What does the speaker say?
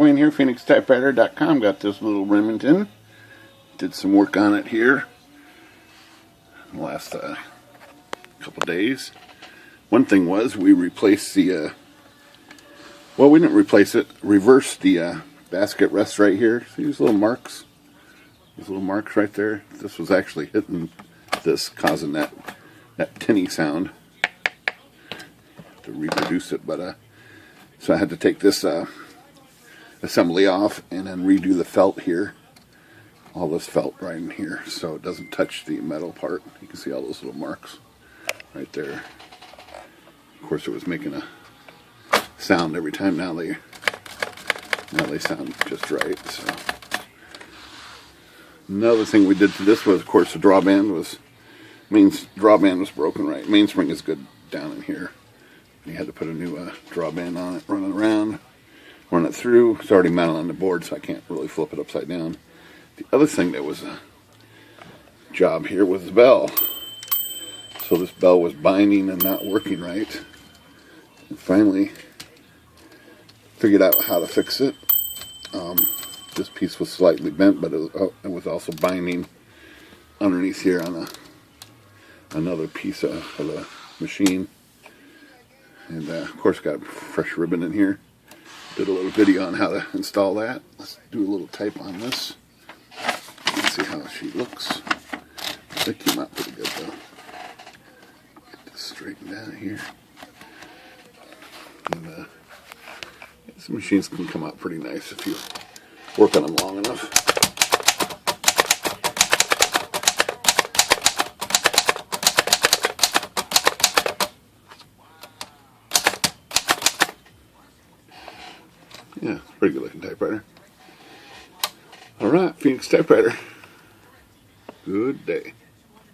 Dwayne here, PhoenixTypewriter.com. Got this little Remington. Did some work on it here in the last couple days. One thing was we replaced the, well, we didn't replace it, reversed the basket rest right here. See these little marks? These little marks right there. This was actually hitting this, causing that tinny sound. To reproduce it, but so I had to take this assembly off and then redo the felt here, all this felt right in here, so it doesn't touch the metal part. You can see all those little marks right there. Of course, it was making a sound every time. Now they sound just right. So another thing we did to this was, of course, the drawband was broken. Right, mainspring is good down in here. You had to put a new drawband on it, running around, run it through. It's already mounted on the board, so I can't really flip it upside down. The other thing that was a job here was the bell. So this bell was binding and not working right. And finally figured out how to fix it. This piece was slightly bent, but it was also binding underneath here on another piece of the machine. And of course got fresh ribbon in here. Did a little video on how to install that. Let's do a little type on this. Let's see how she looks. That came out pretty good though. Get this straightened out here. And these machines can come out pretty nice if you work on them long enough. Yeah, pretty good looking typewriter. Alright, Phoenix Typewriter. Good day.